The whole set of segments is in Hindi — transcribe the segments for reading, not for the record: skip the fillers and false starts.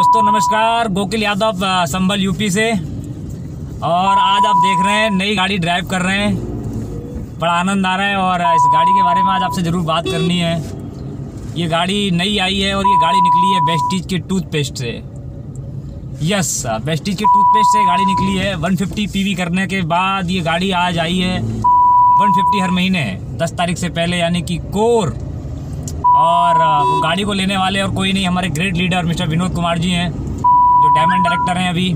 दोस्तों नमस्कार, गोकिल यादव संभल यूपी से। और आज आप देख रहे हैं नई गाड़ी ड्राइव कर रहे हैं, बड़ा आनंद आ रहा है। और इस गाड़ी के बारे में आज आपसे ज़रूर बात करनी है। ये गाड़ी नई आई है और ये गाड़ी निकली है वेस्टीज के टूथपेस्ट से। यस, वेस्टीज के टूथपेस्ट से गाड़ी निकली है। 150 पीवी करने के बाद ये गाड़ी आज आई है। 150 हर महीने 10 तारीख से पहले, यानी कि कोर। और वो गाड़ी को लेने वाले और कोई नहीं, हमारे great leader mister Vinod Kumar ji हैं, जो डायमंड डायरेक्टर हैं अभी।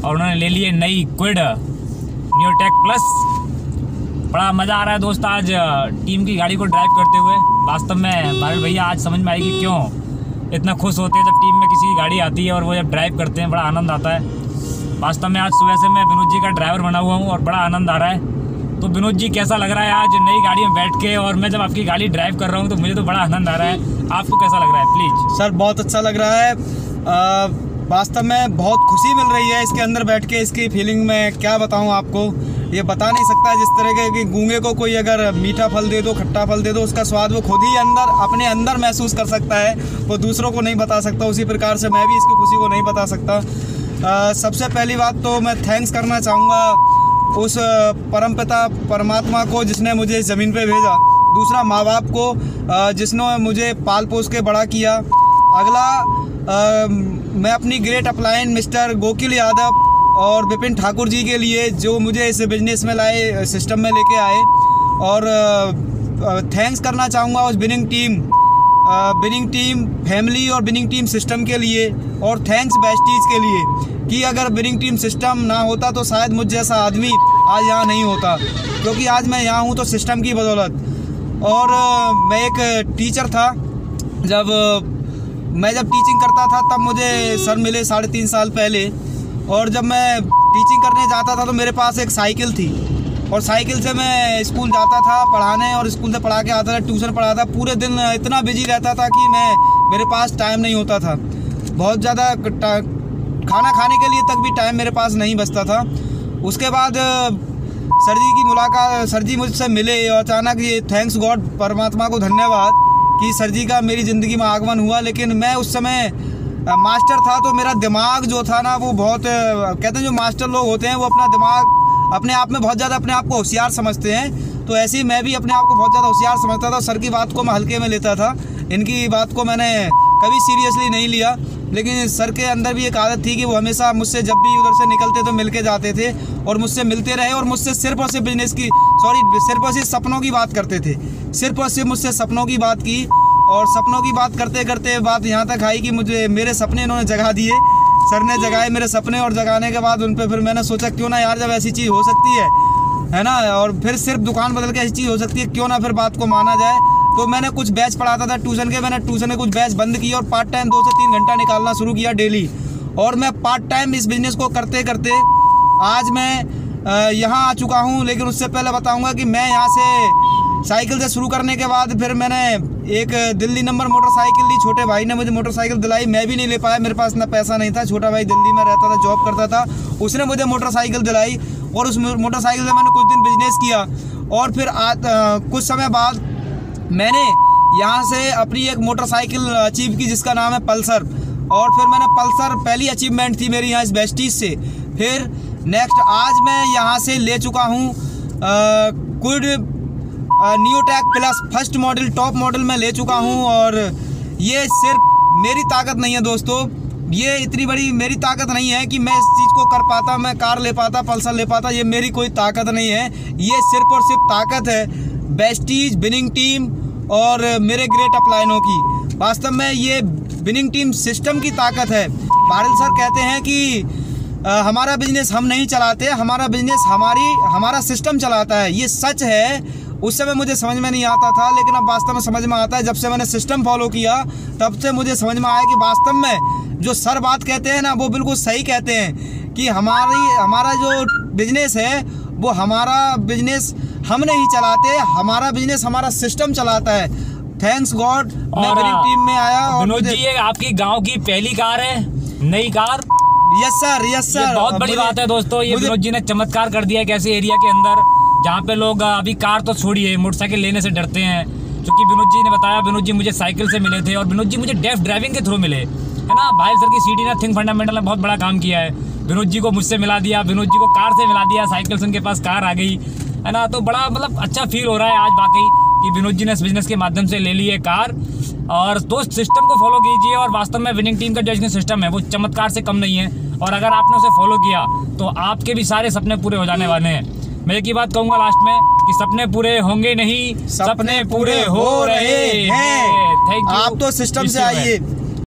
और उन्होंने ले लिए नई क्विड न्यूटेक प्लस। बड़ा मज़ा आ रहा है दोस्त आज टीम की गाड़ी को ड्राइव करते हुए। वास्तव में बारिश भैया आज समझ में आएगी क्यों इतना खुश होते हैं जब टीम में किसी की गाड़ी आती है और वो जब ड्राइव करते हैं, बड़ा आनंद आता है। वास्तव में आज सुबह से मैं विनोद जी का ड्राइवर बना हुआ हूँ और बड़ा आनंद आ रहा है। तो विनोद जी, कैसा लग रहा है आज नई गाड़ी में बैठ के? और मैं जब आपकी गाड़ी ड्राइव कर रहा हूँ तो मुझे तो बड़ा आनंद आ रहा है। आपको कैसा लग रहा है प्लीज़? सर बहुत अच्छा लग रहा है। वास्तव में बहुत खुशी मिल रही है इसके अंदर बैठ के। इसकी फीलिंग मैं क्या बताऊं आपको, ये बता नहीं सकता। जिस तरह के कि गूंगे को कोई अगर मीठा फल दे दो, खट्टा फल दे दो, उसका स्वाद वो खुद ही अपने अंदर महसूस कर सकता है, वो दूसरों को नहीं बता सकता। उसी प्रकार से मैं भी इसकी खुशी को नहीं बता सकता। सबसे पहली बात तो मैं थैंक्स करना चाहूँगा उस परमपिता परमात्मा को जिसने मुझे इस ज़मीन पे भेजा। दूसरा माँ बाप को जिसने मुझे पाल पोस के बड़ा किया। अगला मैं अपनी ग्रेट अपलाइन मिस्टर गोकिल यादव और विपिन ठाकुर जी के लिए, जो मुझे इस बिज़नेस में लाए, सिस्टम में लेके आए। और थैंक्स करना चाहूँगा उस विनिंग टीम फैमिली और विनिंग टीम सिस्टम के लिए। और थैंक्स वेस्टीज के लिए कि अगर विनिंग टीम सिस्टम ना होता तो शायद मुझ जैसा आदमी आज यहाँ नहीं होता, क्योंकि आज मैं यहाँ हूँ तो सिस्टम की बदौलत। और मैं एक टीचर था, जब टीचिंग करता था तब मुझे सर मिले 3.5 साल पहले। और जब मैं टीचिंग करने जाता था तो मेरे पास एक साइकिल थी और साइकिल से मैं स्कूल जाता था पढ़ाने और स्कूल से पढ़ा के आता था, ट्यूशन पढ़ाता। पूरे दिन इतना बिजी रहता था कि मेरे पास टाइम नहीं होता था। बहुत ज़्यादा खाना खाने के लिए तक भी टाइम मेरे पास नहीं बचता था। उसके बाद सर जी की मुलाकात, सर जी मुझसे मिले और अचानक ये थैंक्स गॉड, परमात्मा को धन्यवाद कि सर जी का मेरी ज़िंदगी में आगमन हुआ। लेकिन मैं उस समय मास्टर था तो मेरा दिमाग जो था ना, वो बहुत, कहते हैं जो मास्टर लोग होते हैं वो अपना दिमाग अपने आप में बहुत ज़्यादा अपने आप को होशियार समझते हैं। तो ऐसे ही मैं भी अपने आप को बहुत ज़्यादा होशियार समझता था। सर की बात को मैं हल्के में लेता था, इनकी बात को मैंने कभी सीरियसली नहीं लिया। लेकिन सर के अंदर भी एक आदत थी कि वो हमेशा मुझसे जब भी उधर से निकलते तो मिल के जाते थे और मुझसे मिलते रहे और मुझसे सिर्फ और सिर्फ सिर्फ और सिर्फ सपनों की बात करते थे। सिर्फ और सिर्फ मुझसे सपनों की बात की और सपनों की बात करते करते बात यहाँ तक आई कि मुझे मेरे सपने इन्होंने जगा दिए। सर ने जगाए मेरे सपने और जगाने के बाद उन पर फिर मैंने सोचा क्यों ना यार, जब ऐसी चीज़ हो सकती है ना, और फिर सिर्फ दुकान बदल के ऐसी चीज़ हो सकती है, क्यों ना फिर बात को माना जाए। तो मैंने कुछ बैच पढ़ाता था ट्यूशन के, मैंने ट्यूशन के कुछ बैच बंद किए और पार्ट टाइम 2 से 3 घंटा निकालना शुरू किया डेली। और मैं पार्ट टाइम इस बिज़नेस को करते करते आज मैं यहाँ आ चुका हूँ। लेकिन उससे पहले बताऊँगा कि मैं यहाँ से साइकिल से शुरू करने के बाद फिर मैंने एक दिल्ली नंबर मोटरसाइकिल ली। छोटे भाई ने मुझे मोटरसाइकिल दिलाई, मैं भी नहीं ले पाया, मेरे पास इतना पैसा नहीं था। छोटा भाई दिल्ली में रहता था, जॉब करता था, उसने मुझे मोटरसाइकिल दिलाई और उस मोटरसाइकिल से मैंने कुछ दिन बिजनेस किया। और फिर कुछ समय बाद मैंने यहाँ से अपनी एक मोटरसाइकिल अचीव की जिसका नाम है पल्सर। और फिर मैंने पल्सर, पहली अचीवमेंट थी मेरी यहाँ इस वेस्टीज से। फिर नेक्स्ट आज मैं यहाँ से ले चुका हूँ Kwid Neotech plus first model, top model में ले चुका हूँ। और ये सिर्फ मेरी ताकत नहीं है दोस्तों, ये इतनी बड़ी मेरी ताकत नहीं है कि मैं इस चीज़ को कर पाता, मैं कार ले पाता, पल्सर ले पाता। ये मेरी कोई ताकत नहीं है, ये सिर्फ और सिर्फ ताकत है वेस्टीज विनिंग टीम और मेरे ग्रेट अपलाइनों की। वास्तव में ये विनिंग टीम सिस्टम की ताकत है। बारिल सर कहते हैं कि हमारा बिजनेस हम नहीं चलाते, हमारा बिजनेस हमारा सिस्टम चलाता है। ये सच है। उस समय मुझे समझ में नहीं आता था, लेकिन अब वास्तव में समझ में आता है। जब से मैंने सिस्टम फॉलो किया तब से मुझे समझ में आया कि वास्तव में जो सर बात कहते हैं ना, वो बिल्कुल सही कहते हैं कि हमारा जो बिजनेस है वो हमारा बिजनेस हम नहीं चलाते, हमारा बिजनेस हमारा सिस्टम चलाता है। थैंक्स गॉड मैं मेरी टीम में आया। और विनोद जी, ये आपकी गांव की पहली कार है, नई car? Yes sir, yes sir. बहुत बड़ी बात है दोस्तों, ये विनोद जी ने चमत्कार कर दिया है कैसे एरिया के अंदर, जहाँ पे लोग अभी कार तो छोड़िए मोटरसाइकिल लेने से डरते हैं। क्योंकि विनोद जी ने बताया, विनोद जी मुझे साइकिल से मिले थे और विनोद जी मुझे डेफ ड्राइविंग के थ्रू मिले। है ना। भाई सर की सीडी ने थिंक फंडामेंटल में बहुत बड़ा काम किया है। विनोद जी को मुझसे मिला दिया, विनोद जी को कार से मिला दिया, साइकिल से उनके पास कार आ गई, है ना। तो बड़ा मतलब अच्छा फील हो रहा है आज वाकई कि विनोद जी ने इस बिजनेस के माध्यम से ले ली है कार। और दोस्त सिस्टम को फॉलो कीजिए, और वास्तव में विनिंग टीम का जो एजुकेशन सिस्टम है वो चमत्कार से कम नहीं है, और अगर आपने उसे फॉलो किया तो आपके भी सारे सपने पूरे हो जाने वाले हैं। मैं एक ही बात कहूँगा लास्ट में कि सपने पूरे होंगे नहीं, सपने पूरे हो रहे हैं। आप तो सिस्टम से आइए,